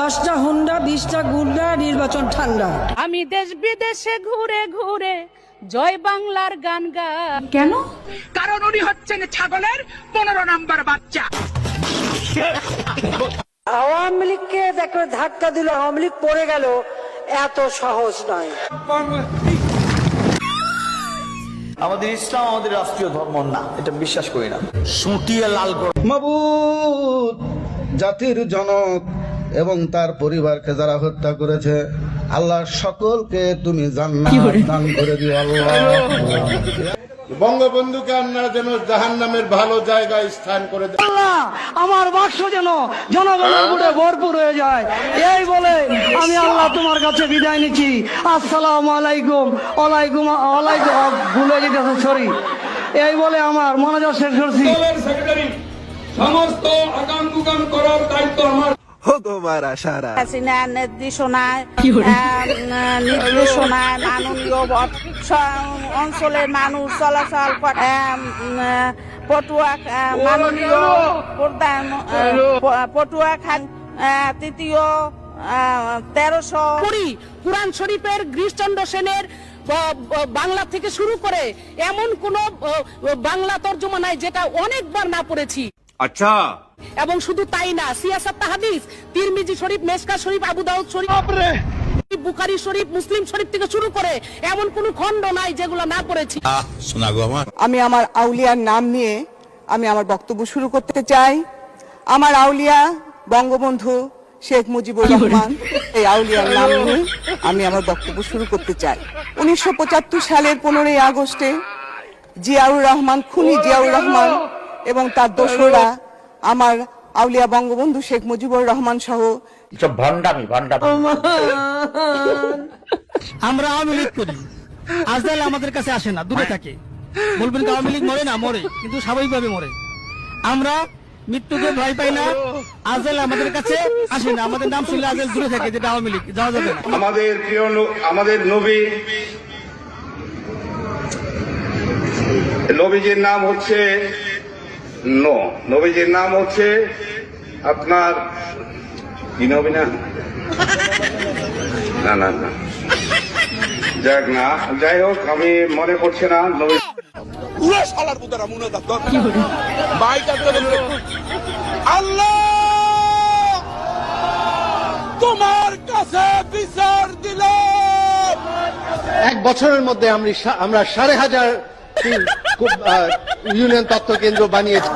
10টা হুন্ডা 20টা গুন্ডা, নির্বাচন ঠান্ডা। আমি দেশ বিদেশে ঘুরে ঘুরে জয় বাংলার গান গাই। কেন? কারণ উনি হচ্ছেন ছাগলের 15 নম্বর বাচ্চা। আওয়ামী লীগকে দেখো ধাক্কা দিল, আওয়ামী লীগ পড়ে গেল, এত সহজ নয়। আমাদের ইসলাম আমাদের রাষ্ট্রীয় ধর্ম না, এটা বিশ্বাস করি না। সুটিয়ে লাল করে মাবুদ, জাতির জনক এবং তার পরিবারকে যারা হত্যা করেছে, আল্লাহ সকলকে তুমি জান্নাত দান করে দিও আল্লাহ। বঙ্গবন্ধুকে আপনারা যেন জাহান্নামের ভালো জায়গায় স্থান করে দেন। আল্লাহ, আমার বাক্স যেন জনগণের ভোটে ভরপুর হয়ে যায়, এই বলে আমি আল্লাহ তোমার কাছে বিদায় নিচ্ছি। আসসালামু আলাইকুম। ওয়ালাইকুম ওয়ালাইকুম, ভুলে যেতেছে, সরি। এই বলে আমার মনোযোগ শেষ করছি। সমস্ত আগাম গুগাম করার দায়িত্ব আমার। হাসিনা নির্দেশনায় মাননীয় অঞ্চলের মানুষ চলাচল করে। পটুয়া মাননীয় প্রধান পটুয়া খান তৃতীয় 1300 কুরআন শরীফের গিরিশচন্দ্র সেনের বাংলা থেকে শুরু করে এমন কোন বাংলা তর্জমা নাই যেটা অনেকবার না পড়েছি। আচ্ছা, এবং শুধু তাই না, সিয়াসাত হাদিস, তিরমিজি শরীফ, মেশকা শরীফ, আবু দাউদ শরীফ, বুখারী শরীফ, মুসলিম শরীফ থেকে শুরু করে এমন কোন খণ্ড নাই যেগুলো না পড়েছি। আমি আমার আউলিয়ার নাম নিয়ে আমি আমার বক্তব্য শুরু করতে চাই। আমার আউলিয়া বঙ্গবন্ধু শেখ মুজিবুর রহমান, এই আউলিয়ার নাম নিয়ে আমি আমার বক্তব্য শুরু করতে চাই। 1975 সালের 15ই আগস্টে জিয়াউর রহমান, খুনি জিয়াউর রহমান এবং তার দোসররা আমার আউলিয়া বঙ্গবন্ধু শেখ মুজিবুর রহমান সহ ভণ্ডামি। আমরা আওয়ামী লীগ করি, আজকাল আমাদের কাছে আসে না, দূরে থাকে। বলবেন আওয়ামী লীগ মরে না, মরে, কিন্তু স্বাভাবিকভাবে মরে। আমরা মৃত্যুকে ভয় পাই না, আজকাল আমাদের কাছে আসে না, আমাদের নাম শুনলে আজকাল দূরে থাকে, যেটা আওয়ামী লীগ, যাওয়া যাবে না। আমাদের প্রিয় আমাদের নবীজির নাম হচ্ছে নবীজির নাম হচ্ছে আপনার কি নবী না না না না যাক না, যাই হোক, আমি মনে করছি না নবী। আল্লাহ তোমার কাছে বিচার দিলাম। 1 বছরের মধ্যে আমরা 5,500 ইউনিয়ন তথ্য কেন্দ্র বানিয়েছি।